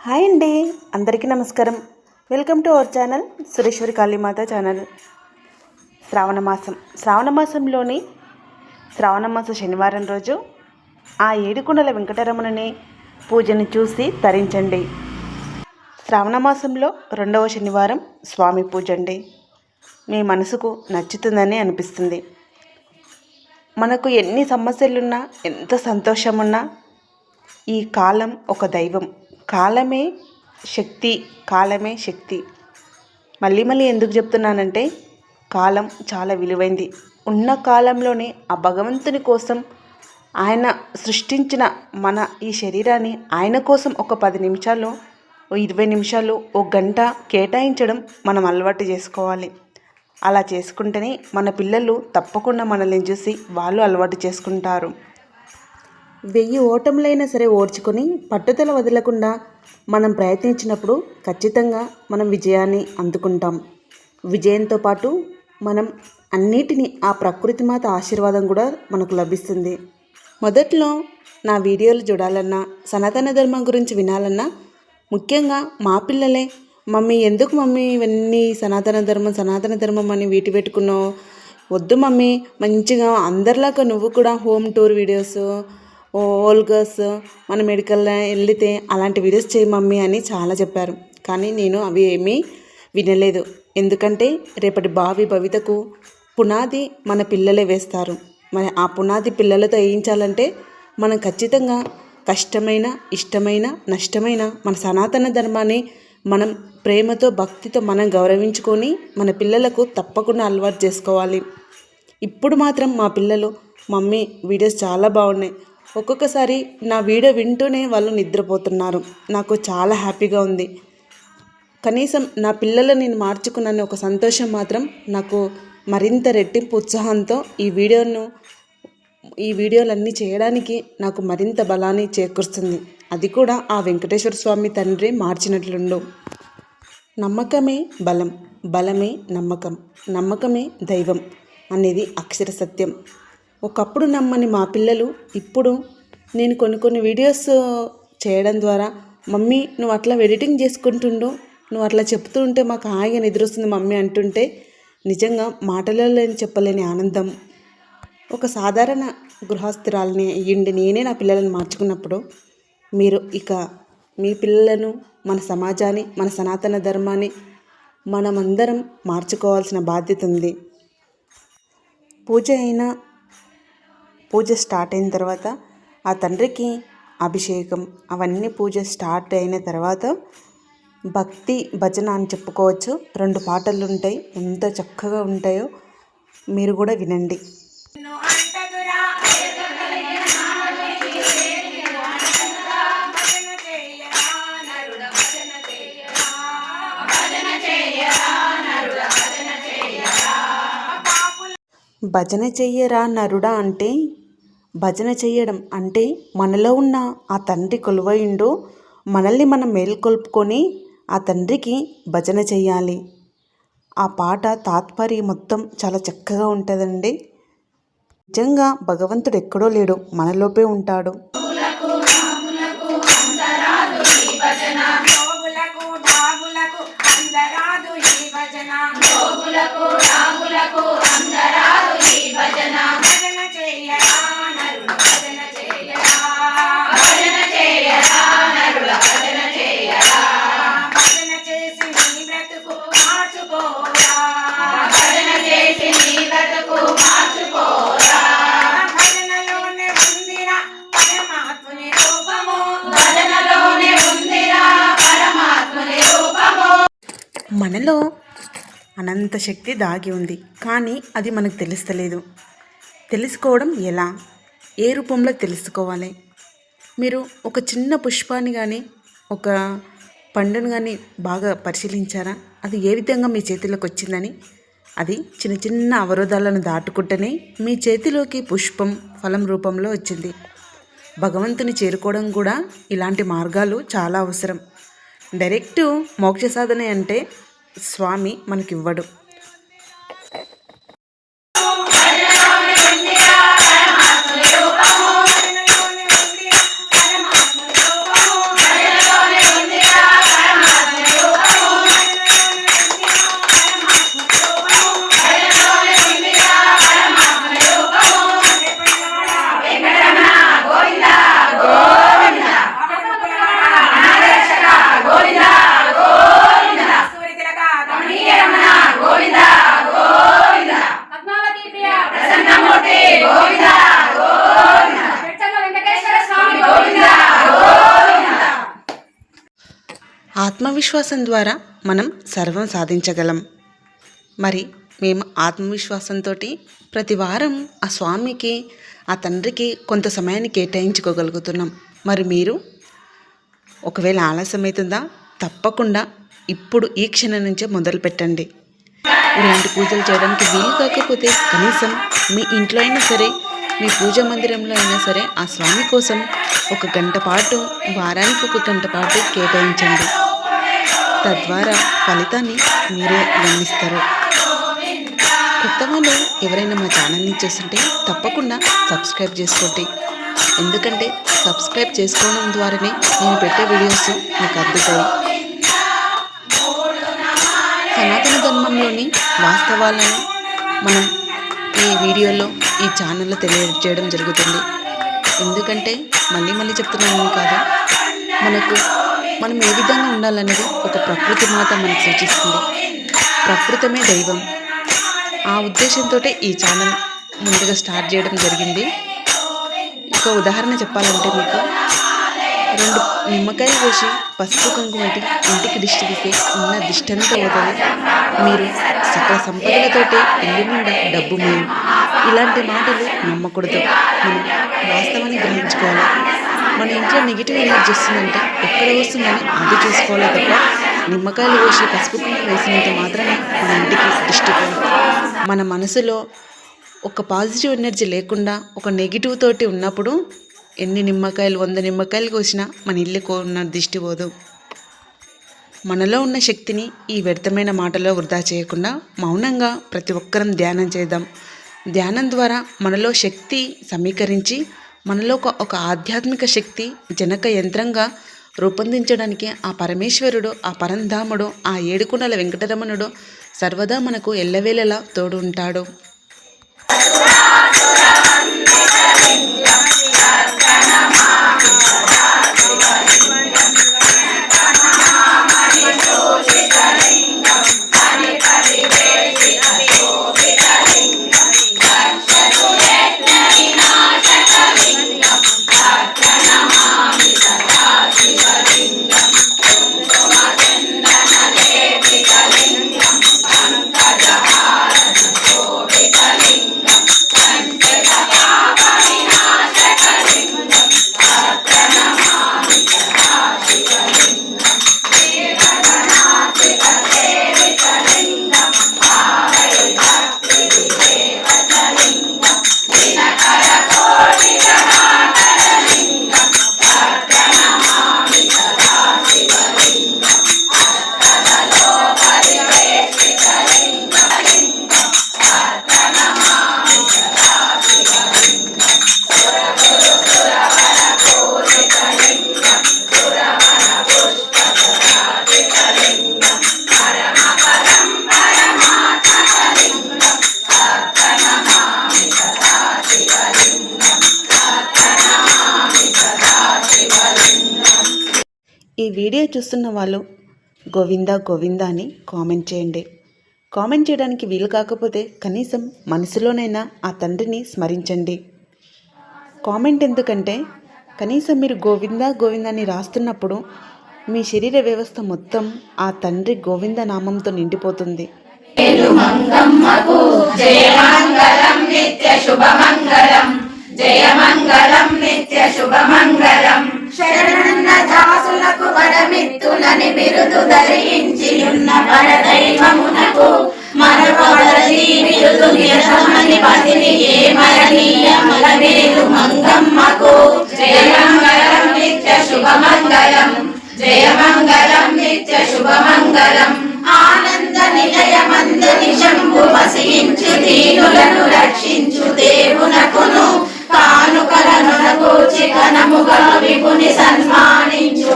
Hi అండి, అందరికీ నమస్కారం. Welcome to our channel Sureshwari Kalimata channel. శ్రావణ మాసంలోని శ్రావణమాస శనివారం రోజు ఆ ఏడుకొండల వెంకటరమణుని పూజను చూసి తరించండి. శ్రావణ మాసంలో 2వ శనివారం స్వామి పూజ అండి. మీ మనసుకు నచ్చుతుందని అనిపిస్తుంది. మనకు ఎన్ని సమస్యలున్నా, ఎంత సంతోషమున్నా ఈ కాలం ఒక దైవం. కాలమే శక్తి. మళ్ళీ ఎందుకు చెప్తున్నానంటే, కాలం చాలా విలువైంది. ఉన్న కాలంలోనే ఆ భగవంతుని కోసం ఆయన సృష్టించిన మన ఈ శరీరాన్ని ఆయన కోసం ఒక 10 నిమిషాలు, 20 నిమిషాలు, ఒక గంట కేటాయించడం మనం అలవాటు చేసుకోవాలి. అలా చేసుకుంటేనే మన పిల్లలు తప్పకుండా మనల్ని చూసి వాళ్ళు అలవాటు చేసుకుంటారు. 1000 ఓటములైనా సరే ఓర్చుకొని పట్టుదల వదలకుండా మనం ప్రయత్నించినప్పుడు ఖచ్చితంగా మనం విజయాన్ని అందుకుంటాం. విజయంతో పాటు మనం అన్నిటినీ ఆ ప్రకృతి మాత ఆశీర్వాదం కూడా మనకు లభిస్తుంది. మొదట్లో నా వీడియోలు చూడాలన్నా, సనాతన ధర్మం గురించి వినాలన్నా ముఖ్యంగా మా పిల్లలే, మమ్మీ ఎందుకు మమ్మీ ఇవన్నీ సనాతన ధర్మం అని వీటి పెట్టుకున్నావు, వద్దు మమ్మీ, మంచిగా అందరిలాగా నువ్వు కూడా home tour videos, all girls మన మెడికల్ వెళ్తే అలాంటి వీడియోస్ చేయి మమ్మీ అని చాలా చెప్పారు. కానీ నేను అవి ఏమీ వినలేదు. ఎందుకంటే రేపటి భవితకు పునాది మన పిల్లలే వేస్తారు. మరి ఆ పునాది పిల్లలతో వేయించాలంటే మనం ఖచ్చితంగా కష్టమైన, ఇష్టమైన, నష్టమైన మన సనాతన ధర్మాన్ని మనం ప్రేమతో, భక్తితో మనం గౌరవించుకొని మన పిల్లలకు తప్పకుండా అలవాటు చేసుకోవాలి. ఇప్పుడు మాత్రం మా పిల్లలు, మమ్మీ వీడియోస్ చాలా బాగున్నాయి, ఒక్కొక్కసారి నా వీడియో వింటూనే వాళ్ళు నిద్రపోతున్నారు. నాకు చాలా హ్యాపీగా ఉంది. కనీసం నా పిల్లలను నేను మార్చుకున్నాను ఒక సంతోషం మాత్రం నాకు మరింత రెట్టింపు ఉత్సాహంతో ఈ వీడియోలన్నీ చేయడానికి నాకు మరింత బలాన్ని చేకూరుస్తుంది. అది కూడా ఆ వెంకటేశ్వర స్వామి తండ్రి మార్చినట్లుండు. నమ్మకమే బలం, బలమే నమ్మకం, నమ్మకమే దైవం అనేది అక్షర సత్యం. ఒకప్పుడు నమ్మని మా పిల్లలు ఇప్పుడు నేను కొన్ని వీడియోస్ చేయడం ద్వారా, మమ్మీ నువ్వు అట్లా ఎడిటింగ్ చేసుకుంటుండు, నువ్వు అట్లా చెప్తూ ఉంటే మాకు హాయిగా నిద్రొస్తుంది మమ్మీ అంటుంటే నిజంగా మాటలలో చెప్పలేని ఆనందం. ఒక సాధారణ గృహస్థురాలని అయ్యిండి నేనే నా పిల్లలను మార్చుకున్నప్పుడు మీరు ఇక మీ పిల్లలను, మన సమాజాన్ని, మన సనాతన ధర్మాన్ని మనమందరం మార్చుకోవాల్సిన బాధ్యత ఉంది. పూజ స్టార్ట్ అయిన తర్వాత ఆ తండ్రికి అభిషేకం, అవన్నీ పూజ స్టార్ట్ అయిన తర్వాత భక్తి భజన అని చెప్పుకోవచ్చు. 2 పాటలు ఉంటాయి, ఎంత చక్కగా ఉంటాయో మీరు కూడా వినండి. భజన చెయ్యరా నరుడా అంటే, భజన చెయ్యడం అంటే మనలో ఉన్న ఆ తండ్రి కొలువైండు, మనల్ని మనం మేల్కొల్పుకొని ఆ తండ్రికి భజన చెయ్యాలి. ఆ పాట తాత్పర్యం మొత్తం చాలా చక్కగా ఉంటుందండి. నిజంగా భగవంతుడు ఎక్కడో లేడు, మనలోపే ఉంటాడు. మనలో అనంత శక్తి దాగి ఉంది, కానీ అది మనకు తెలుస్తలేదు. తెలుసుకోవడం ఎలా, ఏ రూపంలో తెలుసుకోవాలి? మీరు ఒక చిన్న పుష్పాన్ని కానీ, ఒక పండును కానీ బాగా పరిశీలించారా? అది ఏ విధంగా మీ చేతిలోకి వచ్చిందని? అది చిన్న అవరోధాలను దాటుకుంటేనే మీ చేతిలోకి పుష్పం ఫలం రూపంలో వచ్చింది. భగవంతుని చేరుకోవడం కూడా ఇలాంటి మార్గాలు చాలా అవసరం. డైరెక్ట్ మోక్ష సాధన అంటే స్వామి మనకివ్వడు. ఆత్మవిశ్వాసం ద్వారా మనం సర్వం సాధించగలం. మరి మేము ఆత్మవిశ్వాసంతో ప్రతి వారం ఆ స్వామికి, ఆ తండ్రికి కొంత సమయాన్ని కేటాయించుకోగలుగుతున్నాం. మరి మీరు ఒకవేళ ఆలస్యమవుతుందా? తప్పకుండా ఇప్పుడు ఈ క్షణం నుంచే మొదలు పెట్టండి. ఇలాంటి పూజలు చేయడానికి వీలు కాకపోతే కనీసం మీ ఇంట్లో అయినా సరే, మీ పూజా మందిరంలో అయినా సరే ఆ స్వామి కోసం 1 గంట పాటు, వారానికి 1 గంట పాటు కేటాయించండి. తద్వారా ఫలితాన్ని మీరే గమనిస్తారు. కొత్త వాళ్ళు ఎవరైనా మా ఛానల్ని చూస్తుంటే తప్పకుండా సబ్స్క్రైబ్ చేసుకోండి. ఎందుకంటే సబ్స్క్రైబ్ చేసుకోవడం ద్వారానే నేను పెట్టే వీడియోస్ మీకు అందుతాయి. సనాతన ధర్మంలోని వాస్తవాలను మనం ఈ వీడియోలో, ఈ ఛానల్లో తెలియజేయడం జరుగుతుంది. ఎందుకంటే మళ్ళీ చెప్తున్నాను కాదు, మనం ఏ విధంగా ఉండాలనేది ఒక ప్రకృతి మాత మనకు సూచిస్తుంది. ప్రకృతమే దైవం. ఆ ఉద్దేశంతో ఈ ఛానల్ ముందుగా స్టార్ట్ చేయడం జరిగింది. ఒక ఉదాహరణ చెప్పాలంటే మీకు 2 నిమ్మకాయలు కోసి పసుపు కుంకుమ ఇంటికి దిష్టి తీస్తే ఉన్న దిష్టంతా పోతుంది. మీరు సకల సంపదలతోటి ఇల్లు నిండా డబ్బు మేము. ఇలాంటి మాటలు నమ్మకూడదు. మనం వాస్తవాన్ని గ్రహించుకోవాలి. మన ఇంట్లో నెగిటివ్ ఎనర్జీ వస్తుందంటే ఎక్కడ వస్తుందని అది చూసుకోవాలి తప్ప నిమ్మకాయలు కోసి పసుపు కుంకుమ వేసినంత మాత్రమే మన ఇంటికి దిష్టి పోదు. మన మనసులో ఒక పాజిటివ్ ఎనర్జీ లేకుండా ఒక నెగిటివ్ తోటి ఉన్నప్పుడు ఎన్ని నిమ్మకాయలు, 100 నిమ్మకాయలు కోసినా మన ఇల్లుకు ఉన్న దిష్టి పోదు. మనలో ఉన్న శక్తిని ఈ వ్యర్థమైన మాటలో వృధా చేయకుండా మౌనంగా ప్రతి ఒక్కరం ధ్యానం చేద్దాం. ధ్యానం ద్వారా మనలో శక్తి సమీకరించి మనలో ఒక ఆధ్యాత్మిక శక్తి జనక యంత్రంగా రూపొందించడానికి ఆ పరమేశ్వరుడు, ఆ పరంధాముడు, ఆ ఏడుకొండల వెంకటరమణుడు సర్వదా మనకు ఎల్లవేళలా తోడు ఉంటాడు. ఈ వీడియో చూస్తున్న వాళ్ళు గోవిందా గోవిందా అని కామెంట్ చేయండి. కామెంట్ చేయడానికి వీలు కాకపోతే కనీసం మనసులోనైనా ఆ తండ్రిని స్మరించండి. కామెంట్ ఎందుకంటే కనీసం మీరు గోవిందా గోవిందా అని రాస్తున్నప్పుడు మీ శరీర వ్యవస్థ మొత్తం ఆ తండ్రి గోవింద నామంతో నిండిపోతుంది. జయమంగళం నిత్య శుభమంగళం. శరణన్న దాసులకు వరమిత్తులని బిరుదు ధరించి ఉన్న పరదైవమునకు మరవలసి బిరుదు నిరసమని పతిని ఏ మరణీయ మలవేలు మంగమ్మకు. జయమంగళం నిత్య శుభమంగళం. జయమంగళం నిత్య శుభమంగళం. ఆనంద నిలయమందని శంభు వసించు దీనులను రక్షించు దేవునకును కానుకలను కూర్చి ఘనముగా విపుని సన్మానించు.